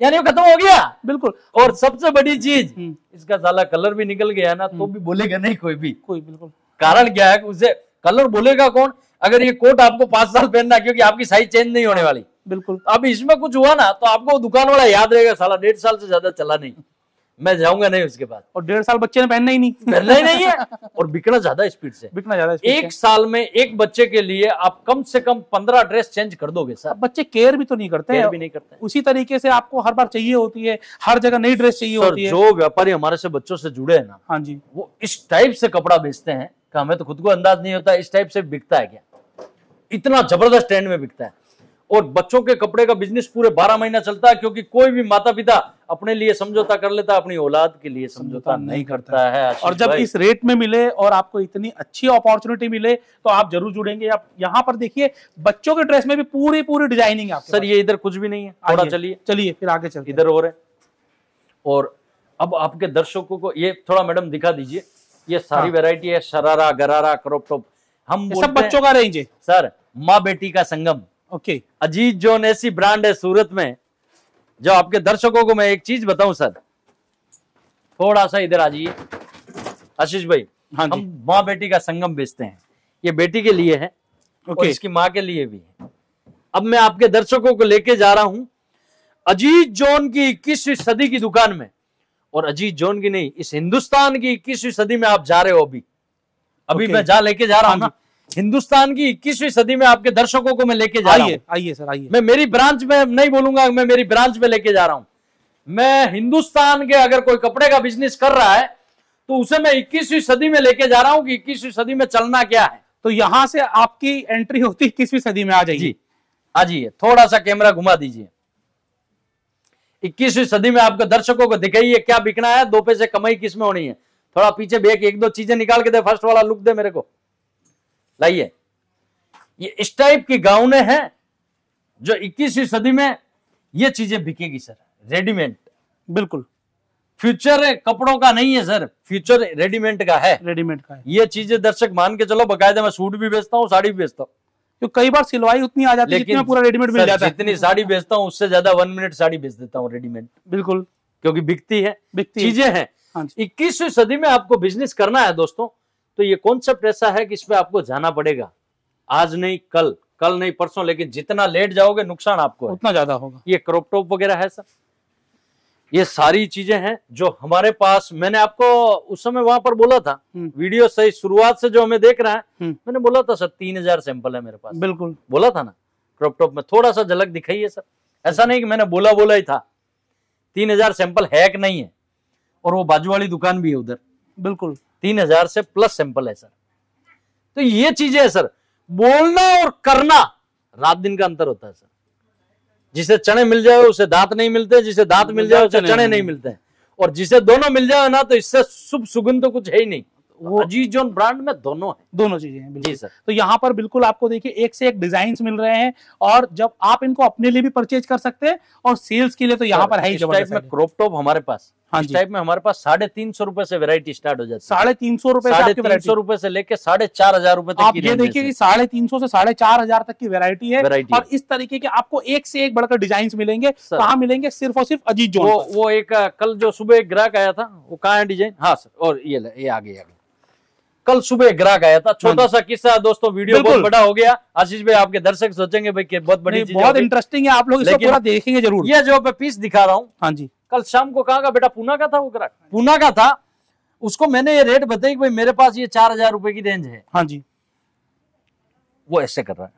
[SPEAKER 2] यानी वो खत्म हो गया।
[SPEAKER 1] बिल्कुल।
[SPEAKER 2] और सबसे बड़ी चीज, इसका साला कलर भी निकल गया ना तो भी बोलेगा नहीं कोई भी।
[SPEAKER 1] बिल्कुल।
[SPEAKER 2] कारण क्या है, उसे कलर बोलेगा कौन? अगर ये कोट आपको 5 साल पहनना, क्योंकि आपकी साइज चेंज नहीं होने वाली।
[SPEAKER 1] बिल्कुल।
[SPEAKER 2] अब इसमें कुछ हुआ ना तो आपको दुकान वाला याद रहेगा, साला 1.5 साल से ज्यादा चला नहीं। मैं जाऊंगा नहीं उसके बाद।
[SPEAKER 1] और 1.5 साल बच्चे ने पहनना ही नहीं,
[SPEAKER 2] पहनना ही नहीं है। और बिकना ज्यादा स्पीड से,
[SPEAKER 1] बिकना ज्यादा स्पीड
[SPEAKER 2] एक साल में एक बच्चे के लिए आप कम से कम 15 ड्रेस चेंज कर दोगे सर।
[SPEAKER 1] अब बच्चे केयर भी तो नहीं करते
[SPEAKER 2] केयर
[SPEAKER 1] हैं,
[SPEAKER 2] भी नहीं करते हैं।
[SPEAKER 1] उसी तरीके से आपको हर बार चाहिए होती है, हर जगह नई ड्रेस चाहिए
[SPEAKER 2] सर
[SPEAKER 1] होती है।
[SPEAKER 2] जो व्यापारी हमारे से बच्चों से जुड़े हैं ना,
[SPEAKER 1] हाँ जी,
[SPEAKER 2] वो इस टाइप से कपड़ा बेचते हैं कि हमें तो खुद को अंदाज नहीं होता इस टाइप से बिकता है क्या, इतना जबरदस्त ट्रेंड में बिकता है। और बच्चों के कपड़े का बिजनेस पूरे 12 महीना चलता है, क्योंकि कोई भी माता पिता अपने लिए समझौता कर लेता है, अपनी औलाद के लिए समझौता नहीं करता है।
[SPEAKER 1] और जब इस रेट में मिले और आपको इतनी अच्छी अपॉर्चुनिटी मिले तो आप जरूर जुड़ेंगे। आप यहाँ पर देखिए बच्चों के ड्रेस में भी पूरी पूरी डिजाइनिंग है
[SPEAKER 2] सर। ये इधर कुछ भी नहीं है, थोड़ा चलिए
[SPEAKER 1] चलिए फिर आगे चलते
[SPEAKER 2] इधर और है। और अब आपके दर्शकों को ये थोड़ा मैडम दिखा दीजिए, ये सारी वैरायटी है, शरारा, गरारा, क्रॉप टॉप, हम
[SPEAKER 1] सब बच्चों का रेंज है
[SPEAKER 2] सर। माँ बेटी का संगम।
[SPEAKER 1] ओके,
[SPEAKER 2] अजीत जोन ऐसी ब्रांड है सूरत में, जो आपके दर्शकों को मैं एक चीज बताऊं सर, थोड़ा सा इधर आ जाइए आशीष भाई।
[SPEAKER 1] हाँ
[SPEAKER 2] हम माँ बेटी का संगम बेचते हैं, ये बेटी के लिए है और इसकी माँ के लिए भी है। अब मैं आपके दर्शकों को लेके जा रहा हूं अजीत जोन की 21वीं सदी की दुकान में, और अजीत जोन की नहीं, इस हिंदुस्तान की 21वीं सदी में आप जा रहे हो। अभी मैं जा लेके जा रहा हूं ना, हिंदुस्तान की 21वीं सदी में आपके दर्शकों को मैं लेके जा रहा हूं।
[SPEAKER 1] आइए सर, आइए।
[SPEAKER 2] मैं मेरी ब्रांच में नहीं बोलूंगा, मैं मेरी ब्रांच में लेके जा रहा हूं। मैं हिंदुस्तान के अगर कोई कपड़े का बिजनेस कर रहा है तो उसे मैं 21वीं सदी में लेके जा रहा हूं कि 21वीं सदी में चलना क्या है।
[SPEAKER 1] तो यहां से आपकी एंट्री होती 21वीं सदी में। आ जाइए
[SPEAKER 2] जी, आ जाइए, थोड़ा सा कैमरा घुमा दीजिए। 21वीं सदी में आपके दर्शकों को दिखाइए क्या बिकना है, 2 पैसे कमाई किस में होनी है। थोड़ा पीछे भी एक दो चीजें निकाल के दे, फर्स्ट वाला लुक दे मेरे को, लाइए। ये इस टाइप की गाउने हैं जो 21वीं सदी में ये चीजें बिकेगी सर, रेडीमेड।
[SPEAKER 1] बिल्कुल,
[SPEAKER 2] फ्यूचर कपड़ों का नहीं है सर, फ्यूचर रेडीमेड का है,
[SPEAKER 1] रेडीमेड का है।
[SPEAKER 2] ये चीजें दर्शक मान के चलो, बकायदा मैं सूट भी बेचता हूँ, साड़ी भी बेचता हूँ।
[SPEAKER 1] तो कई बार सिलवाई उतनी आ जाती है जितनी में पूरा रेडीमेड मिल जाता है।
[SPEAKER 2] जितनी साड़ी बेचता हूँ उससे ज्यादा 1 मिनट साड़ी बेच देता हूँ रेडीमेड।
[SPEAKER 1] बिल्कुल,
[SPEAKER 2] क्योंकि बिकती है, चीजें हैं।
[SPEAKER 1] हाँ,
[SPEAKER 2] 21वीं सदी में आपको बिजनेस करना है दोस्तों, तो ये कॉन्सेप्ट ऐसा है कि इस पे आपको जाना पड़ेगा, आज नहीं कल, कल नहीं परसों, लेकिन जितना लेट जाओगे नुकसान आपको
[SPEAKER 1] उतना ज्यादा होगा।
[SPEAKER 2] ये क्रॉप टॉप वगैरह है सर, ये सारी चीजें हैं जो हमारे पास। मैंने आपको उस समय वहां पर बोला था, वीडियो सही शुरुआत से जो हमें देख रहा है, मैंने बोला था सर 3000 सैंपल है मेरे पास। बिल्कुल बोला था ना, क्रॉप टॉप में थोड़ा सा झलक दिखाइए सर। ऐसा नहीं कि मैंने बोला ही था, 3000 सैंपल है कि नहीं है। और वो बाजू वाली दुकान भी है उधर, बिल्कुल 3000 से प्लस सैंपल है सर। तो ये चीजें है सर, बोलना और करना रात दिन का अंतर होता है सर। जिसे चने मिल जाए उसे दांत नहीं मिलते, जिसे दांत मिल जाए उसे चने नहीं मिलते हैं, और जिसे दोनों मिल जाए ना तो इससे शुभ सुगंध तो कुछ है ही नहीं। वो अजीत जोन ब्रांड में दोनों है, दोनों चीजें हैं। जी सर।
[SPEAKER 1] तो यहाँ पर बिल्कुल आपको देखिए एक से एक डिजाइन मिल रहे हैं, और जब आप इनको अपने लिए भी परचेज कर सकते हैं और सेल्स के लिए तो यहाँ पर है ही
[SPEAKER 2] जबरदस्त। में क्रॉप टॉप हमारे पास, इस टाइप में हमारे पास 350 रुपए से वैरायटी स्टार्ट हो जाती है।
[SPEAKER 1] 350 रुपए,
[SPEAKER 2] 350 रुपए से लेके 4500 रुपए तक
[SPEAKER 1] आप ये देखिए कि 350 से 4500 तक की वैरायटी है। और इस तरीके के आपको एक से एक बढ़कर डिजाइन मिलेंगे। कहाँ मिलेंगे? सिर्फ और सिर्फ अजीत जोन।
[SPEAKER 2] वो एक कल जो सुबह एक ग्राहक आया था, वो कहाँ है डिजाइन? हाँ सर, और ये आगे कल सुबह एक ग्राहक आया था, छोटा सा किस्सा दोस्तों, वीडियो बहुत बड़ा हो गया। आशीष भाई आपके दर्शक सोचेंगे भाई कि बहुत बड़ी चीज,
[SPEAKER 1] बहुत इंटरेस्टिंग है, आप लोग इसको पूरा देखेंगे जरूर।
[SPEAKER 2] ये जो मैं पीस दिखा रहा हूँ,
[SPEAKER 1] हाँ जी,
[SPEAKER 2] कल शाम को कहाँ का बेटा, पूना का था वो ग्राहक, पूना का था। उसको मैंने ये रेट बताई कि भाई मेरे पास ये 4000 रुपए की रेंज है।
[SPEAKER 1] हाँ जी,
[SPEAKER 2] वो ऐसे कर रहा है,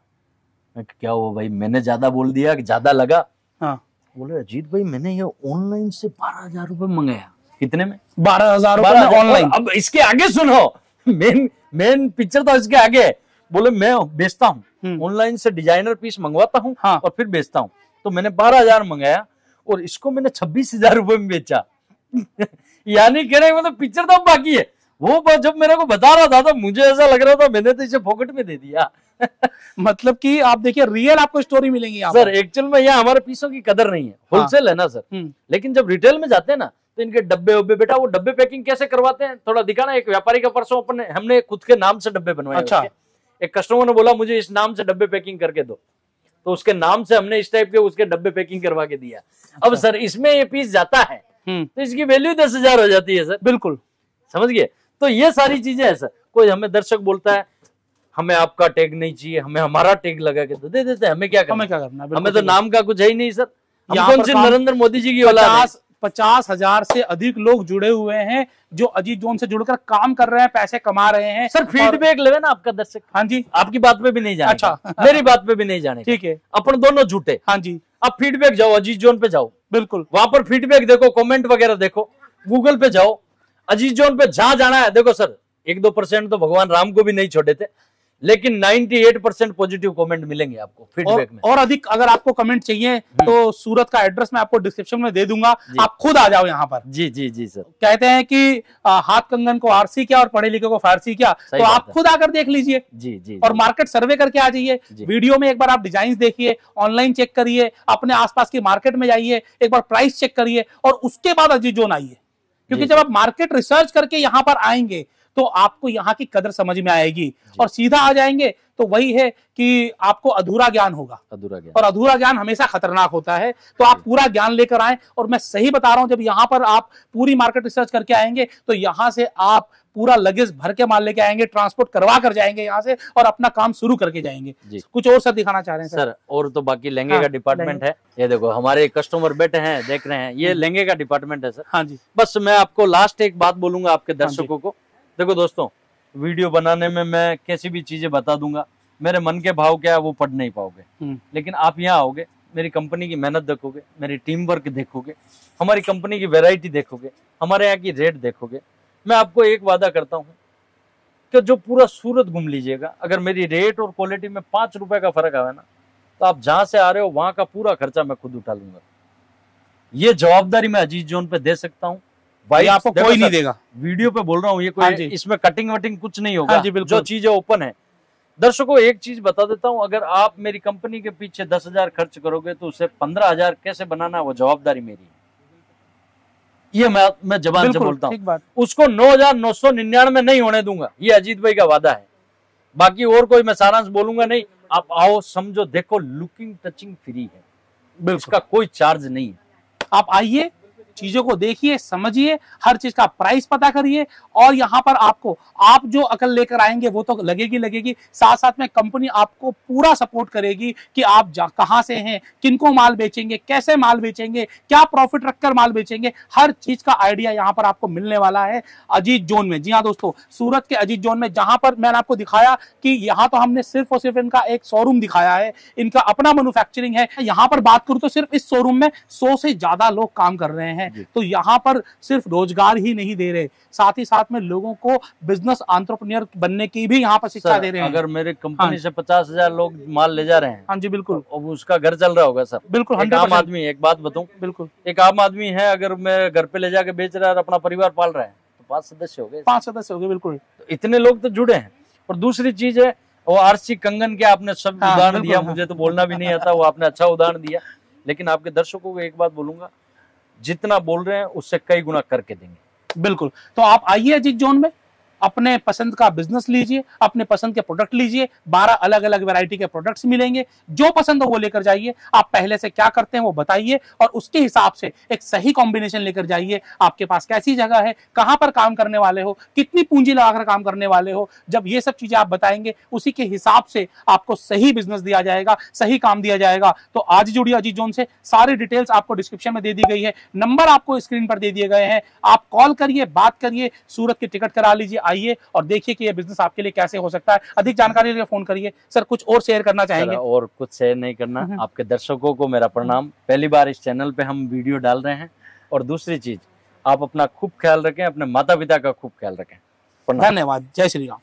[SPEAKER 2] मैं क्या हुआ भाई, मैंने ज्यादा बोल दिया कि ज्यादा लगा? हाँ, बोले अजीत भाई मैंने ये ऑनलाइन से 12000 रुपए मंगाया। कितने में?
[SPEAKER 1] 12000 ऑनलाइन।
[SPEAKER 2] अब इसके आगे सुनो, मेन पिक्चर तो इसके आगे है। बोले मैं बेचता हूँ ऑनलाइन से, डिजाइनर पीस मंगवाता हूँ और फिर बेचता हूँ। तो मैंने 12000 मंगाया और इसको मैंने 26000 रुपए में बेचा। यानी कहने मतलब पिक्चर तो बाकी है। वो जब मेरे को बता रहा था तो मुझे ऐसा लग रहा था मैंने तो इसे पॉकेट में दे दिया।
[SPEAKER 1] मतलब कि आप देखिए रियल आपको स्टोरी मिलेंगी
[SPEAKER 2] सर। एक्चुअल में यहाँ हमारे पीसों की कदर नहीं है, होलसेल है ना सर। लेकिन जब रिटेल में जाते हैं ना तो इनके डब्बे उब्बे, बेटा वो डब्बे पैकिंग कैसे करवाते हैं थोड़ा दिखाना। एक व्यापारी का परसों हमने खुद के नाम से डब्बे बनवाए। अच्छा। एक कस्टमर ने बोला मुझे इस नाम से डब्बे पैकिंग करके दो, तो उसके नाम से हमने इस टाइप के उसके डब्बे पैकिंग करवा के दिया। अब सर इसमें ये पीस जाता है तो इसकी वैल्यू 10,000 हो जाती है सर। बिल्कुल, समझ गए। तो ये सारी चीजें है सर। कोई हमें दर्शक बोलता है हमें आपका टैग नहीं चाहिए, हमें हमारा टैग लगा के तो दे देते हैं। हमें क्या करना?
[SPEAKER 1] हमें क्या करना?
[SPEAKER 2] हमें तो नाम का कुछ है ही नहीं सर। हम कौन से नरेंद्र मोदी जी की औलाद है?
[SPEAKER 1] 50,000 से अधिक लोग जुड़े हुए हैं जो अजीत जोन से जुड़कर काम कर रहे हैं, पैसे कमा रहे हैं।
[SPEAKER 2] सर फीडबैक लेवे ना आपका दर्शक।
[SPEAKER 1] हाँ जी,
[SPEAKER 2] आपकी बात पे भी नहीं जाने।
[SPEAKER 1] अच्छा
[SPEAKER 2] मेरी बात पे भी नहीं जाने।
[SPEAKER 1] ठीक है,
[SPEAKER 2] अपन दोनों झूठे।
[SPEAKER 1] हाँ जी,
[SPEAKER 2] अब फीडबैक जाओ, अजीत जोन पे जाओ,
[SPEAKER 1] बिल्कुल
[SPEAKER 2] वहां पर फीडबैक देखो, कमेंट वगैरह देखो, गूगल पे जाओ, अजीत जोन पे जहां जाना है। देखो सर 1-2% तो भगवान राम को भी नहीं छोड़े थे, लेकिन 98% पॉजिटिव कमेंट मिलेंगे आपको फीडबैक में।
[SPEAKER 1] और अधिक अगर आपको कमेंट चाहिए तो सूरत का एड्रेस मैं आपको डिस्क्रिप्शन में दे दूंगा, आप खुद आ जाओ यहाँ पर।
[SPEAKER 2] जी जी जी सर।
[SPEAKER 1] कहते हैं कि हाथ कंगन को आरसी क्या और पढ़े लिखे को फारसी क्या, तो आप खुद आकर देख लीजिए
[SPEAKER 2] जी जी,
[SPEAKER 1] और मार्केट सर्वे करके आ जाइए। वीडियो में एक बार आप डिजाइन देखिए, ऑनलाइन चेक करिए, अपने आसपास की मार्केट में जाइए, एक बार प्राइस चेक करिए और उसके बाद अजीत जोन आइए। क्योंकि जब आप मार्केट रिसर्च करके यहाँ पर आएंगे तो आपको यहाँ की कदर समझ में आएगी, और सीधा आ जाएंगे तो वही है कि आपको अधूरा ज्ञान होगा।
[SPEAKER 2] अधूरा ज्ञान,
[SPEAKER 1] और अधूरा ज्ञान हमेशा खतरनाक होता है। तो आप पूरा ज्ञान लेकर आए, और मैं सही बता रहा हूं, जब यहाँ पर आप पूरी मार्केट रिसर्च करके आएंगे तो यहाँ से आप पूरा लगेज भर के माल लेके आएंगे, ट्रांसपोर्ट करवा कर जाएंगे यहाँ से और अपना काम शुरू करके जाएंगे। कुछ और सर दिखाना चाह रहे हैं
[SPEAKER 2] सर? और तो बाकी लहंगे का डिपार्टमेंट है। ये देखो हमारे कस्टमर बैठे हैं, देख रहे हैं, ये लहंगे का डिपार्टमेंट है सर।
[SPEAKER 1] हाँ जी।
[SPEAKER 2] बस मैं आपको लास्ट एक बात बोलूंगा आपके दर्शकों को। देखो दोस्तों, वीडियो बनाने में मैं कैसी भी चीजें बता दूंगा, मेरे मन के भाव क्या है वो पढ़ नहीं पाओगे, लेकिन आप यहाँ आओगे, मेरी कंपनी की मेहनत देखोगे, मेरी टीम वर्क देखोगे, हमारी कंपनी की वैरायटी देखोगे, हमारे यहाँ की रेट देखोगे, मैं आपको एक वादा करता हूँ कि जो पूरा सूरत घूम लीजिएगा, अगर मेरी रेट और क्वालिटी में 5 रुपए का फर्क आवे ना, तो आप जहां से आ रहे हो वहां का पूरा खर्चा मैं खुद उठा लूंगा। ये जवाबदारी मैं अजीत जोन पे दे सकता हूँ। भाई
[SPEAKER 1] आपको कोई नहीं देगा।
[SPEAKER 2] वीडियो पे बोल रहा हूँ, ये कोई इसमें कटिंग वटिंग कुछ नहीं होगा। जो चीजें ओपन है। दर्शकों एक चीज बता देता हूँ, अगर आप मेरी कंपनी के पीछे 10,000 खर्च करोगे तो उसे 15,000 कैसे बनाना, वो जवाबदारी मेरी है। ये मैं जबान से बोलता हूँ। उसको 9,999 नहीं होने दूंगा, ये अजीत भाई का वादा है। बाकी और कोई मैं सारांश बोलूंगा नहीं। आप आओ, समझो, देखो, लुकिंग टचिंग फ्री है, इसका कोई चार्ज नहीं है।
[SPEAKER 1] आप आइए, चीजों को देखिए, समझिए, हर चीज का प्राइस पता करिए, और यहाँ पर आपको आप जो अकल लेकर आएंगे वो तो लगेगी, साथ साथ में कंपनी आपको पूरा सपोर्ट करेगी कि आप कहाँ से हैं, किनको माल बेचेंगे, कैसे माल बेचेंगे, क्या प्रॉफिट रखकर माल बेचेंगे, हर चीज का आइडिया यहाँ पर आपको मिलने वाला है अजीत जोन में। जी हाँ दोस्तों, सूरत के अजीत जोन में, जहां पर मैंने आपको दिखाया कि यहाँ तो हमने सिर्फ और सिर्फ इनका एक शोरूम दिखाया है, इनका अपना मैन्युफैक्चरिंग है। यहाँ पर बात करूं तो सिर्फ इस शोरूम में 100 से ज्यादा लोग काम कर रहे हैं। तो यहाँ पर सिर्फ रोजगार ही नहीं दे रहे, साथ ही साथ में लोगों को बिजनेस एंटरप्रेन्योर बनने की भी यहाँ पर शिक्षा दे रहे हैं।
[SPEAKER 2] अगर मेरे कंपनी से 50,000 लोग माल ले जा रहे हैं, हाँ जी बिल्कुल, अब उसका घर चल रहा होगा सर। बिल्कुल, एक आम आदमी, एक बात बताऊं, बिल्कुल एक आम आदमी है, अगर मैं घर पे ले जाके बेच रहा है और अपना परिवार पाल रहा है, तो 5 सदस्य हो गए। 5 सदस्य हो गए, बिल्कुल। तो इतने लोग तो जुड़े हैं। और दूसरी चीज है, वो आरसी कंगन के आपने सब उदाहरण दिया, मुझे तो बोलना भी नहीं आता, वो आपने अच्छा उदाहरण दिया। लेकिन आपके दर्शकों को एक बात बोलूंगा, जितना बोल रहे हैं उससे कई गुना करके देंगे। बिल्कुल। तो आप आइए अजीत जोन में, अपने पसंद का बिजनेस लीजिए, अपने पसंद के प्रोडक्ट लीजिए। 12 अलग अलग वैरायटी के प्रोडक्ट्स मिलेंगे, जो पसंद हो वो लेकर जाइए। आप पहले से क्या करते हैं वो बताइए और उसके हिसाब से एक सही कॉम्बिनेशन लेकर जाइए। आपके पास कैसी जगह है, कहां पर काम करने वाले हो, कितनी पूंजी लगाकर काम करने वाले हो, जब ये सब चीजें आप बताएंगे उसी के हिसाब से आपको सही बिजनेस दिया जाएगा, सही काम दिया जाएगा। तो आज जुड़िए अजीत जोन से। सारी डिटेल्स आपको डिस्क्रिप्शन में दे दी गई है, नंबर आपको स्क्रीन पर दे दिए गए हैं। आप कॉल करिए, बात करिए, सूरत की टिकट करा लीजिए, आइए और देखिए कि ये बिजनेस आपके लिए कैसे हो सकता है। अधिक जानकारी के लिए फोन करिए। सर कुछ और शेयर करना चाहेंगे? और कुछ शेयर नहीं करना। आपके दर्शकों को मेरा प्रणाम। पहली बार इस चैनल पे हम वीडियो डाल रहे हैं। और दूसरी चीज, आप अपना खूब ख्याल रखें, अपने माता पिता का खूब ख्याल रखें। धन्यवाद। जय श्री राम।